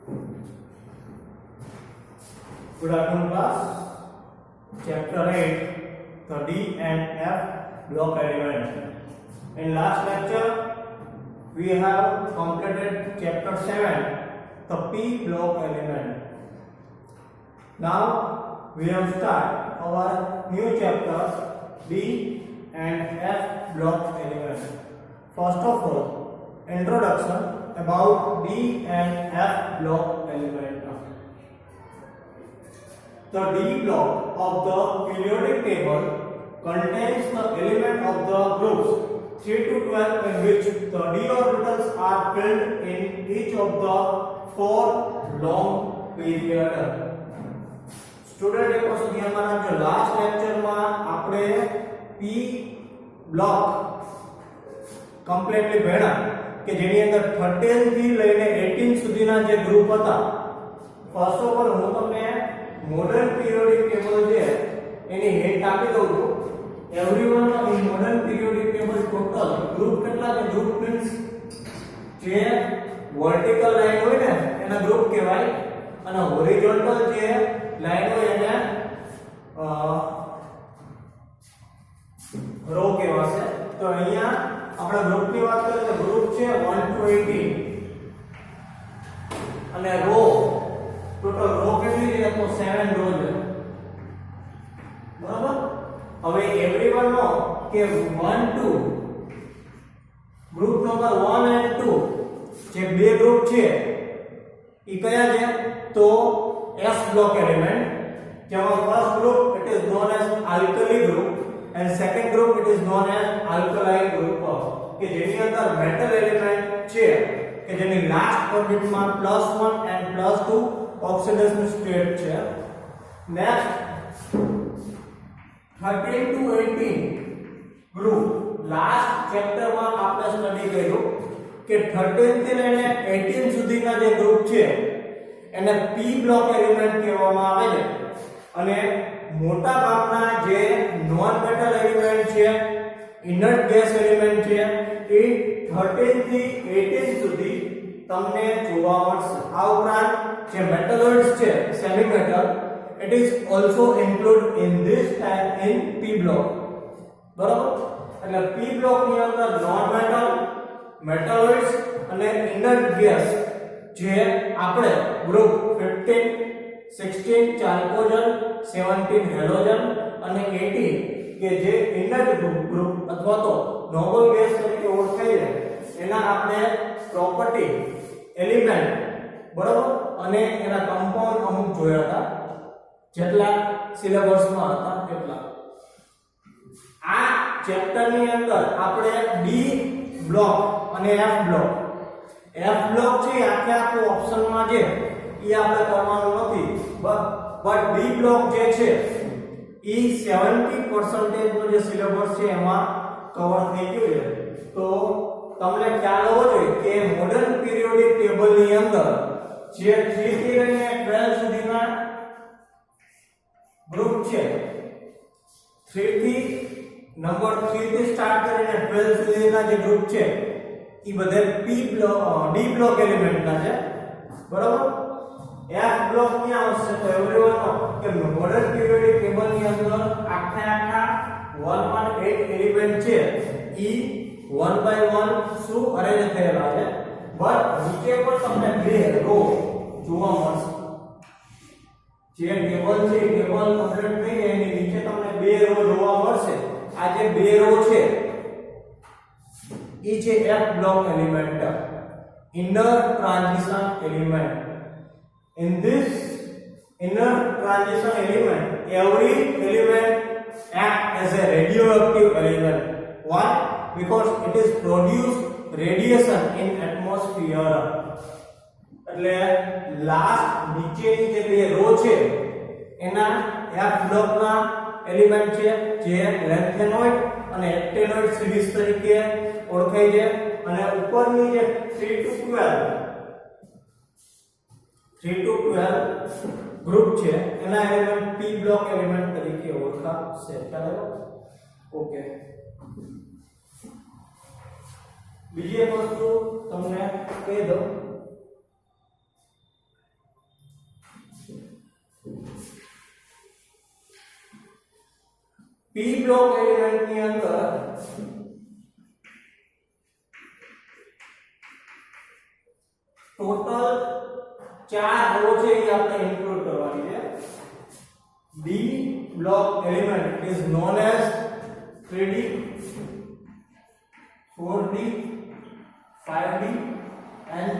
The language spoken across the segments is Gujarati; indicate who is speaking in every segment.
Speaker 1: Good afternoon, class. Chapter 8, the D and F block element. In last lecture, we have completed chapter 7, the P block element. Now we have start our new chapters D and F block element. First of all, introduction about D and F block element. The D block of the periodic table contains the element of the groups 3 to 12 in which the d orbitals are filled in each of the 4 long period. Student एक वस्तु ध्यान में रखो, लास्ट लेक्चर में આપણે P બ્લોક કમ્પ્લીટલી ભણ્યા કે જેની અંદર 13 થી લઈને 18 સુધીના જે ગ્રુપ હતા. ફર્સ્ટ ઓફ ઓલ હું તમને મોડર્ન પીરિયોડિક ટેબલ છે એની હિન્ટ આપી દઉં છું. Everyone in modern periodic table total group કેટલા છે? ગ્રુપ મીન્સ જે વર્ટિકલ લાઈન હોય ને એના ગ્રુપ કહેવાય અને હોરિઝોન્ટલ જે લાઈન હોય એને રો કહેવાશે. તો અહીંયા આપણે ગ્રુપની વાત કરીએ તો ગ્રુપ છે 1 to 18 અને રો ટોટલ રો કેટલી છે? તો 7 રો છે. બરાબર. હવે એવરીવન નો કે 1 2 ગ્રુપ નંબર 1 અને 2 જે બે ગ્રુપ છે ઈ કયા છે? તો S block element. જેમાં first group it is known as alkali group and second group it is known as alkaline group કે જેની અંદર metal element છે કે જેની last orbit માં +1 and +2 oxidation state છે. next 13 to 18 group last chapter માં આપણે સ્ટડી કર્યું કે 13 થી લઈને 18 સુધીના જે ગ્રુપ છે એને P બ્લોક એલિમેન્ટ કહેવામાં આવે છે અને મોટા ભાગના જે નોન મેટલ એલિમેન્ટ છે, ઇનર્ટ ગેસ એલિમેન્ટ છે એ 13 થી 18 સુધી તમને જોવા મળશે. આ ઉપરાંત જે મેટલોઇડ્સ છે, semi metal, it is also included in this type in P block. બરાબર. એટલે P બ્લોક ની અંદર નોન મેટલ, મેટલોઇડ્સ અને ઇનર્ટ ગેસ જે આપણે ગ્રુપ 15 16 ચાલ્કોજન 17 હેલોજન અને 18 કે જે ઇનર્ટ ગ્રુપ અથવા તો નોબલ ગેસ તરીકે ઓળખાય છે એના આપણે પ્રોપર્ટી એલિમેન્ટ બરાબર અને એના કમ્પાઉન્ડ અમુક જોયા હતા જેટલા સિલેબસમાં હતા એટલા. આ ચેપ્ટરની અંદર આપણે ડી બ્લોક અને એફ બ્લોક છે આખે આખું ઓપ્શનમાં છે એ આપણે કરવાનું નથી, બટ બી બ્લોક જે છે એ 70% નો જે સિલેબસ છે એમાં કવર થઈ ગયું છે. તો તમને ખ્યાલ હોવો જોઈએ કે મોડર્ન પીરિયોડિક ટેબલની અંદર જે 3 થી લઈને 12 સુધીના ગ્રુપ છે, 3 થી નંબર 3 થી સ્ટાર્ટ કરીને 12 સુધીના જે ગ્રુપ છે ઈ બધે P બ્લોક D બ્લોક એલિમેન્ટના છે. બરાબર. F બ્લોક ક્યાં આવશે? તો એવરીવન નો કે મોડર્ન પીરિયોડિક ટેબલ ની અંદર આખા 118 એલિમેન્ટ છે ઈ 1 by 1 શું અરેન્જ થયેલા છે, બટ નીચે પણ તમને બે રો જોવા મળશે. જે ટેબલ છે ટેબલ કમ્પ્લીટ થઈ જાય એની નીચે તમને બે રો જોવા મળશે. આ જે બે રો છે એ છે F block element, inner transition element. In this inner transition element, every element acts as a radioactive element. Why? Because it is produce radiation in atmosphere. એટલે લાસ્ટ નીચેની જે બે રો છે એના F block ના એલિમેન્ટ છે જે લેન્થેનોઇડ અને એક્ટેનોઇડ સિરીઝ તરીકે ઓળખાય છે અને ઉપરની જે 3 to 12 ગ્રુપ છે એના એલિમેન્ટ P બ્લોક એલિમેન્ટ તરીકે ઓળખાશે. ચાલો ઓકે. બીજી એક વસ્તુ તમને કહી દઉં p બ્લોક એલિમેન્ટ ની અંદર ટોટલ 4 રો છે એ આપણે ઇન્ક્લુડ કરવાની છે. D block element is known as 3D, 4D, 5D and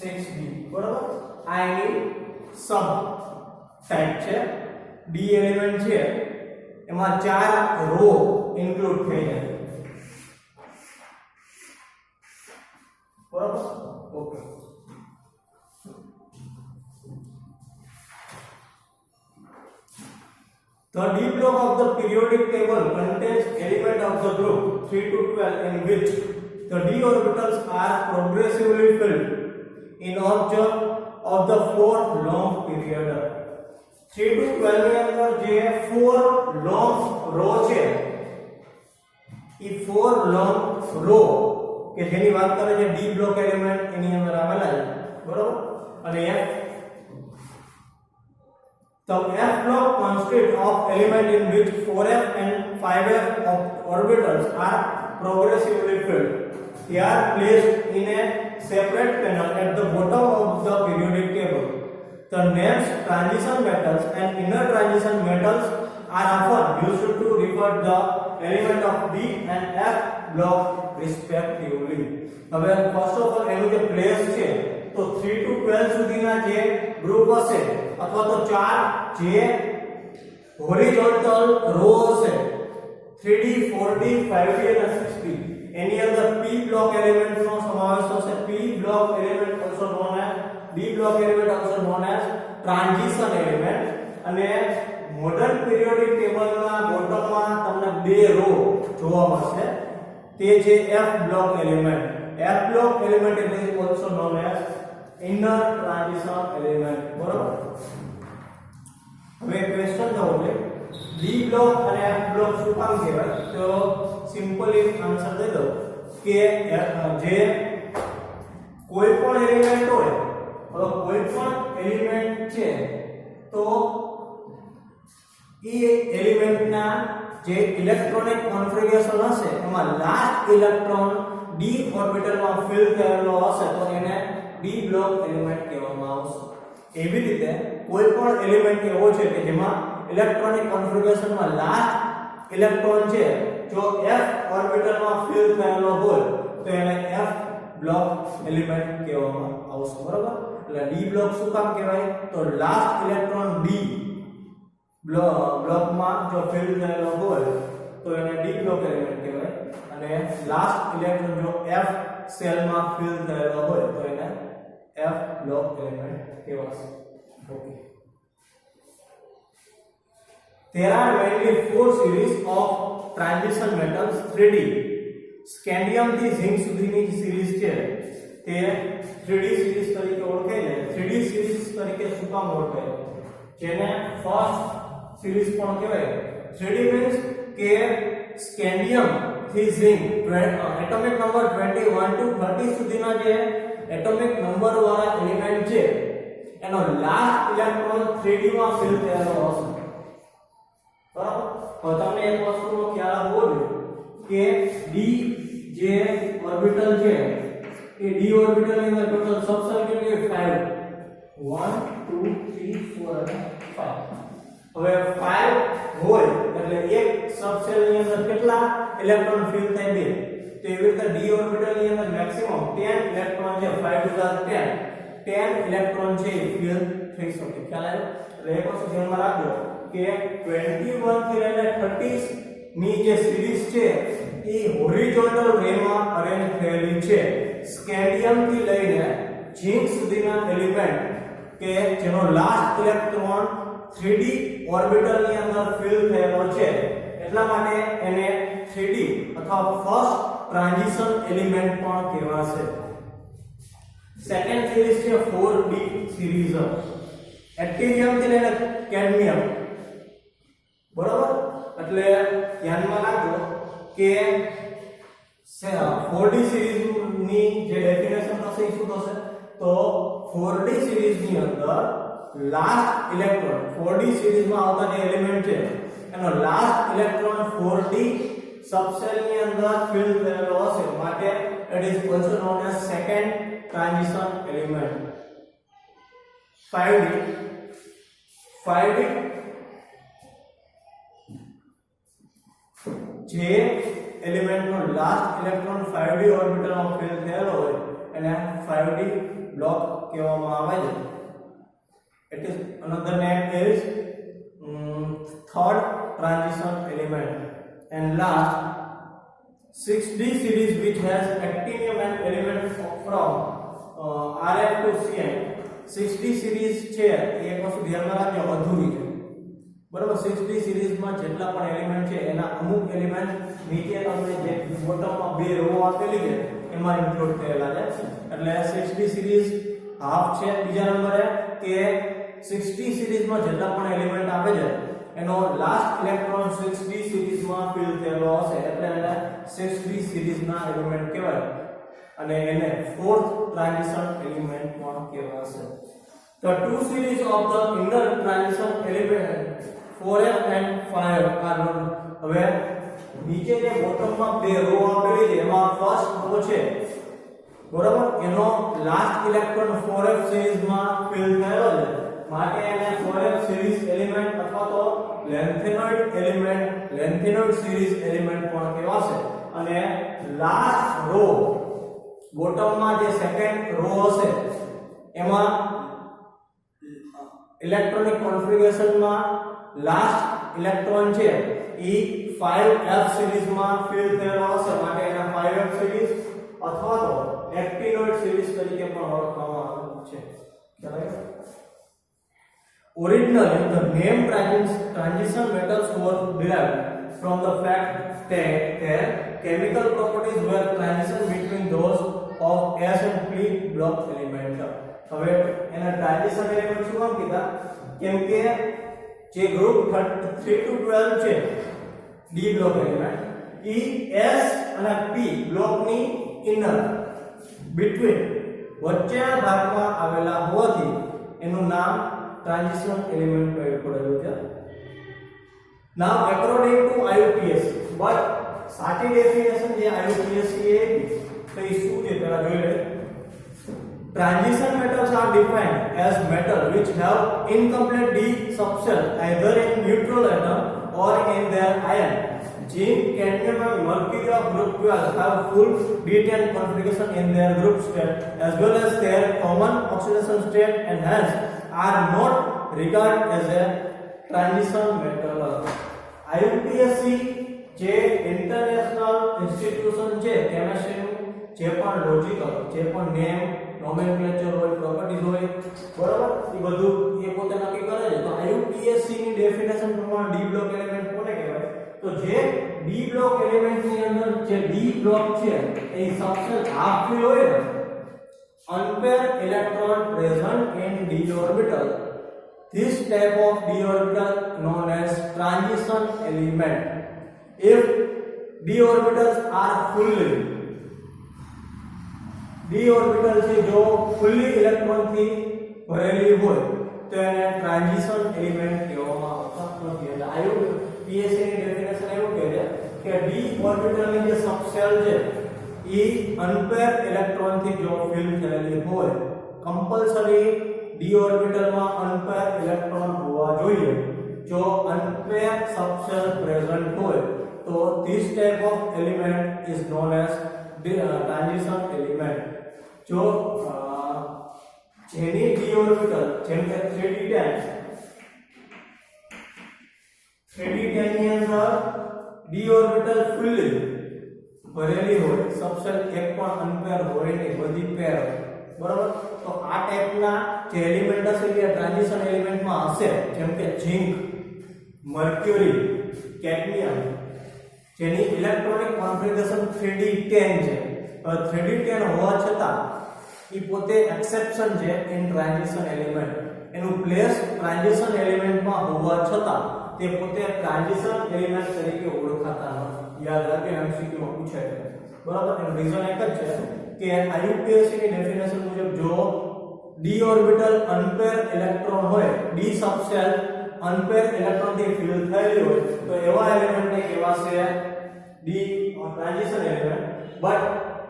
Speaker 1: 6D. બરાબર? આ એની સબ ટાઈપ છે. D એલિમેન્ટ છે એમાં 4 રો ઇન્ક્લુડ થઈ જાય. બરાબર? Okay. The D block of the periodic table contains element of the group 3 to 12 in which the d orbitals are progressively filled in order of the 4 long period. 3 to 12 ની અંદર જે 4 long રો છે એ 4 long રો કે જેની વાત કરે છે D block element એની અંદર આવેલા છે. બરોબર? અને F The F block consists of element in which 4f and 5f of orbitals are progressively filled. They are placed in a separate panel at the bottom of the periodic table. The names transition metals and inner transition metals are often used to refer the element of D and F block respectively. હવે first of all એનું જે પ્લેસ છે તો 3 to 12 સુધીના જે ગ્રુપ હશે અથવા તો 4 જે હોરિઝોન્ટલ રો હશે 3D 4D 5D અને 6D એની અંદર p બ્લોક એલિમેન્ટ નો સમાવેશ થશે. p block element also known as D block element also known as transition element. અને મોડર્ન પીરિયોડિક ટેબલના બોટમમાં તમને બે રો જોવા મળશે તે છે F block element. F block element is also known as inner transition element. બરોબર? હવે ક્વેશ્ચન થવો છે D block અને F block શું કામ કહેવાય? તો સિમ્પલી આન્સર દઈ દો કે જે કોઈ પણ એલિમેન્ટ હોય તો કોઈ પણ એલિમેન્ટ છે તો એ એલિમેન્ટના જે ઇલેક્ટ્રોનિક કોન્ફિગરેશન હશે એમાં લાસ્ટ ઇલેક્ટ્રોન d ઓર્બિટલમાં ફિલ થયેલો હશે તો એને d બ્લોક એલિમેન્ટ કહેવામાં આવશે. એવી રીતે કોઈ પણ એલિમેન્ટ એવો છે કે જેમાં ઇલેક્ટ્રોનિક કોન્ફિગરેશનમાં લાસ્ટ ઇલેક્ટ્રોન છે જો f ઓર્બિટલમાં ફિલ થયેલો હોય તો એને f બ્લોક એલિમેન્ટ કહેવામાં આવશે. બરાબર? એટલે d બ્લોક શું કામ કહેવાય? તો લાસ્ટ ઇલેક્ટ્રોન d બ્લોકમાં જો ફિલ થયેલો હોય તો એને d બ્લોક એલિમેન્ટ કહેવાય અને લાસ્ટ ઇલેક્ટ્રોન જો f સેલમાં ફિલ થયેલો હોય તો એને f બ્લોક એલિમેન્ટ કહેવાશે. Okay. There are mainly 4 series of transition metals 3D. Scandium થી zinc સુધીની સિરીઝ છે તે 3D સિરીઝ તરીકે ઓળખાય છે. 3D સિરીઝ તરીકે શું કામ ઓળખાય? જેને ફર્સ્ટ સિરીઝ પણ કહેવાય. 3D means કે સ્કેન્ડિયમ થી ઝિંક એટોમિક નંબર 21 to 30 સુધીના જે એટોમિક નંબર વાળા એલિમેન્ટ છે એનો લાસ્ટ ઇલેક્ટ્રોન 3D માં ફિલ થયેલો હશે. બરાબર? હવે તમને એક વસ્તુનો ખ્યાલ આવવો જોઈએ કે d જે ઓર્બિટલ છે એ d ઓર્બિટલ ની અંદર ટોટલ સબસેલ કેટલી 5 1 2 3 4 5. હવે 5 હોય એટલે એક સબસેલ ની અંદર કેટલા ઇલેક્ટ્રોન ફિલ થાય? 2. તો એવી રીતે d ઓર્બિટલ ની અંદર મેક્સિમમ 10 ઇલેક્ટ્રોન છે 5 to the 10 ઇલેક્ટ્રોન છે ફિલ થઈ શકે. ખ્યાલ આવ્યો? એટલે એક વસ્તુ ધ્યાનમાં રાખજો કે 21 થી લઈને 30 ની જે સિરીઝ છે એ હોરિઝોન્ટલ રેમાં અરેન્જ થયેલી છે. સ્કેન્ડિયમ થી લઈને ઝિંક સુધીના એલિમેન્ટ કે જેનો લાસ્ટ ઇલેક્ટ્રોન 3D ઓર્બિટલ ની અંદર ફિલ થયેલો છે એટલા માટે એને 3D અથવા ફર્સ્ટ ટ્રાન્ઝિશન એલિમેન્ટ પણ કહેવાશે. સેકન્ડ સિરીઝ છે 4D સિરીઝ. એક્ટિનિયમ થી લઈને કેડમિયમ. બરોબર? એટલે ધ્યાનમાં રાખજો કે 4D સિરીઝ ની જે ડેફિનેશન થશે એ શું થશે? તો 4D સિરીઝ ની અંદર લાસ્ટ ઇલેક્ટ્રોન 4D સિરીઝમાં આવતા જે એલિમેન્ટ છે એનો લાસ્ટ ઇલેક્ટ્રોન 4d સબશેલ ની અંદર ફિલ થયેલો હશે માટે it is also known as second transition element. 5d જે એલિમેન્ટ નો લાસ્ટ ઇલેક્ટ્રોન 5d ઓર્બિટલ માં ફિલ થયેલો હોય એને 5d બ્લોક કહેવામાં આવે છે. It is another name is third transition element. And last 6d series which has actinium and element from Rf to Cn. 6d series છે એ એક વસ્તુ ધ્યાનમાં રાખજો અધૂરી છે બરાબર. 6d series માં જેટલા પણ એલિમેન્ટ છે એના અમુક એલિમેન્ટ નીચે તમને જે બોટમમાં બે રો આપેલી છે એમાં ઇન્ક્લુડ થયેલા છે એટલે 6d series હાફ છે. બીજા નંબરે કે 6d series માં જેટલા પણ એલિમેન્ટ આવે છે એનો લાસ્ટ ઇલેક્ટ્રોન 6d series માં ફિલ થયેલો હશે એટલે એને 6d series ના એલિમેન્ટ કહેવાય અને એને fourth transition element પણ કહેવાશે. The two series of the inner transition element 4f and 5 are known. હવે નીચે જે બોટમમાં બે રો આપેલી છે એમાં ફર્સ્ટ રો છે બરાબર એનો લાસ્ટ ઇલેક્ટ્રોન 4f series માં ફિલ થયેલો છે માટે એને 4f series element અથવા તો lengthenoid series element પણ કહેવાશે. અને લાસ્ટ રો બોટમમાં જે સેકન્ડ રો હશે એમાં ઇલેક્ટ્રોનિક કોન્ફિગરેશનમાં લાસ્ટ ઇલેક્ટ્રોન છે એ 5f series માં ફિલ થયેલો હશે માટે એને 5f series અથવા તો એક્ટિનોઇડ series તરીકે પણ ઓળખવામાં આવે છે. Originally, the name transition metals were derived from the fact that their chemical properties were transition between those of S and P block element. હવે એના ટ્રાન્ઝિશન એલિમેન્ટ શું કામ કીધા કેમ કે જે ગ્રુપ 3 to 12 છે D બ્લોક એલિમેન્ટ એ S અને P બ્લોકની ઇનર બિટવીન વચ્ચેના ભાગમાં આવેલા હોવાથી એનું નામ transition element પડેલું છે. Now according to IUPAC but સાચી ડેફિનેશન જે IUPAC એ તો એ શું છે પહેલા જોઈ લે. Transition metals are defined as metal which have incomplete d subshell either in neutral atom or in their ion. Zinc, cadmium and mercury of group 12 have full D10 configuration in their group state as well as their common oxidation state and hence are not regarded as a transition metal. IUPAC જે ઇન્ટરનેશનલ ઇન્સ્ટિટ્યુશન છે કેમિસ્ટ્રીનું જે પણ લોજિકલ જે પણ નેમ નોમેનક્લેચર હોય પ્રોપર્ટીઝ હોય બરાબર એ બધું એ પોતે નક્કી કરે છે. તો IUPAC ની ડેફિનેશન પ્રમાણે ડી બ્લોક એલિમેન્ટ કોને કહેવાય તો જે ડી બ્લોક એલિમેન્ટ ની અંદર જે ડી બ્લોક છે એ સબસેલ હાફ ફિલ હોય ને unpaired electron present in d orbital. This type of d orbital known as transition element. If d orbitals are fully d orbital છે જો fully electron થી ભરેલી હોય તો એને transition element કહેવામાં આવતો નથી. એટલે IUPAC ની ડેફિનેશન એવું કહે છે કે d orbital ની જે સબશેલ છે એ અનપેર ઇલેક્ટ્રોન થી જો ફિલ થયેલી હોય કમ્પલસરી ડી ઓર્બિટલ માં અનપેર ઇલેક્ટ્રોન હોવા જોઈએ. જો અનપેર સબશેલ પ્રેઝન્ટ હોય તો this type of element is known as transition element. જો જેની ડી ઓર્બિટલ જેમ કે 3d10 ની અંદર ડી ઓર્બિટલ ફુલ્લી ભરેલી હોય સબશેલ એક પણ અનપેર હોય નહીં બધી પેર બરાબર. તો આ ટાઈપના જે એલિમેન્ટ હશે એ ટ્રાન્ઝિશન એલિમેન્ટમાં હશે જેમ કે ઝિંક, મર્ક્યુરી, કેડમિયમ જેની ઇલેક્ટ્રોનિક કોન્ફિગરેશન 3d10 છે. 3d10 હોવા છતાં એ પોતે એક્સેપ્શન છે ઇન ટ્રાન્ઝિશન એલિમેન્ટ. એનું પ્લેસ ટ્રાન્ઝિશન એલિમેન્ટમાં હોવા છતાં તે પોતે ટ્રાન્ઝિશન એલિમેન્ટ તરીકે ઓળખાતા નથી. યાદ રાખજો MCQ માં પૂછાય છે બરાબર. એનું રીઝન એક જ છે કે IUPAC ની ડેફિનેશન મુજબ જો d ઓર્બિટલ અનપેર ઇલેક્ટ્રોન હોય d સબશેલ અનપેર ઇલેક્ટ્રોન થી ફિલ થયેલી હોય તો એવા એલિમેન્ટ ને કહેવાશે D transition element. But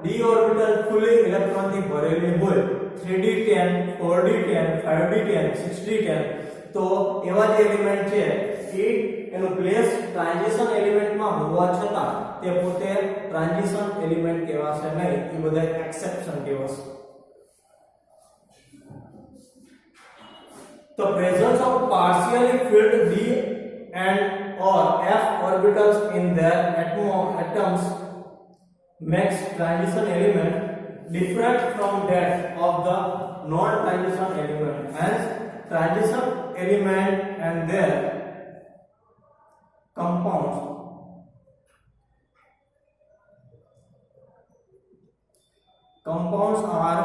Speaker 1: d orbital ફૂલી ઇલેક્ટ્રોન થી ભરેલી હોય 3d10 4d10 5d10 6d10 તો એવા જે એલિમેન્ટ છે એ એનું પ્લેસ ટ્રાન્ઝિશન એલિમેન્ટમાં હોવા છતાં તે પોતે ટ્રાન્ઝિશન એલિમેન્ટ કહેવાશે નહીં. એ બધા એક્સેપ્શન કહેવાશે. The presence of partially filled d and or f orbitals in their atoms makes transition element different from that of the non-transition element. Hence, transition element and their compounds are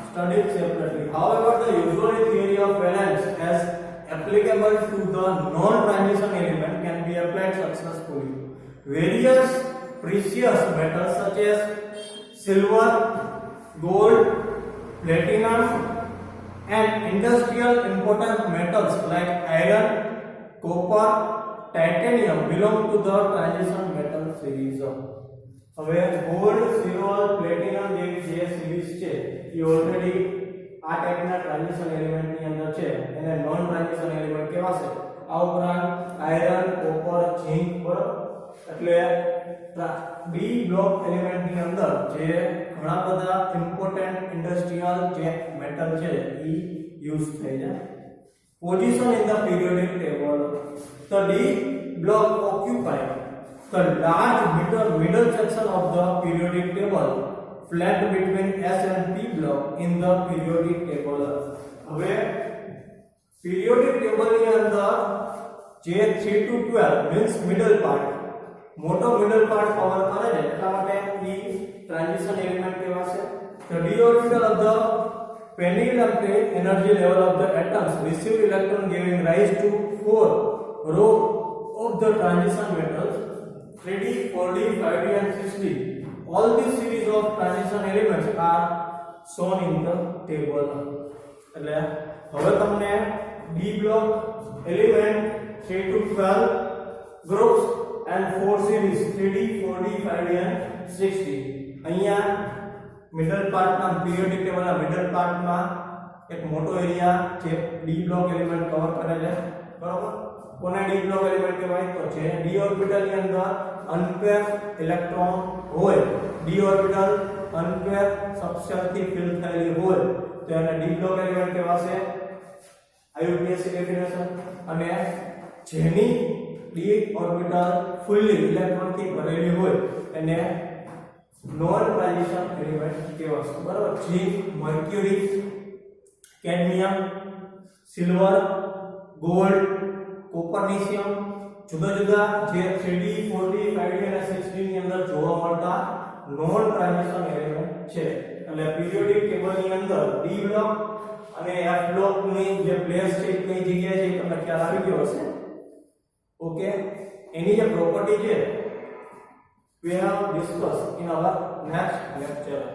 Speaker 1: studied separately. However, the usual theory of valence as applicable to the non-transition element can be applied successfully. Various precious metals such as silver, gold, platinum, and industrial important metals like iron, copper, titanium belong to the transition metal series. હવે ગોલ્ડ, સિલ્વર, પ્લેટિનમ જેવી જે સિરીઝ છે એ ઓલરેડી આ ટાઈપના ટ્રાન્ઝિશન એલિમેન્ટ ની અંદર છે, એને નોન ટ્રાન્ઝિશન એલિમેન્ટ કહેવાશે. આ ઉપરાંત આયરન, કોપર, ઝિંક, બરાબર, એટલે બી બ્લોક એલિમેન્ટ ની અંદર જે ઘણા બધા ઇમ્પોર્ટન્ટ ઇન્ડસ્ટ્રીયલ જે મેટલ છે એ યુઝ થઈ જાય. Position in the periodic table. The D block occupy the large middle section of the periodic table, flat between S and P block in the periodic table. હવે periodic table ની અંદર જે 3 to 12 means middle part, મોટો middle part કવર કરે છે એટલા માટે એ ટ્રાન્ઝિશન એલિમેન્ટ કહેવાશે. The d orbital of the pendulum energy level of the atoms receive electron giving rise to 4 row of the transition metals 3d 4d 5d and 6d. All these series of transition elements are shown in the table. એટલે હવે તમને d block element 3 to 12 groups and 4 series 3d 4d 5d and 6d. અહીંયા મિડલ પાર્ટના પીરિયોડિક ટેબલના મિડલ પાર્ટમાં એક મોટો એરિયા જે d block element કવર કરે છે, બરાબર. કોને d block element કહેવાય? તો જે d ઓર્બિટલ ની અંદર અનપેર ઇલેક્ટ્રોન હોય, d ઓર્બિટલ અનપેર સબશેલ થી ફિલ થયેલી હોય તો એને d block element કહેવાશે. IUPAC definition. અને જેની d ઓર્બિટલ ફુલ્લી ઇલેક્ટ્રોન થી ભરેલી હોય એને નોન ટ્રાન્ઝિશન એલિમેન્ટ કહેવાશે, બરાબર. Zinc, mercury, cadmium, silver, gold, copernicium જુદા જુદા જે 3d 4d 5d અને 6d ની અંદર જોવા મળતા નોન ટ્રાન્ઝિશન એલિમેન્ટ છે. એટલે પીરિયોડિક ટેબલ ની અંદર d બ્લોક અને f બ્લોક ની જે પ્લેસ છે કઈ જગ્યાએ છે તમને ખ્યાલ આવી ગયો હશે. ઓકે, એની જે પ્રોપર્ટી છે we have discussed in our next lecture.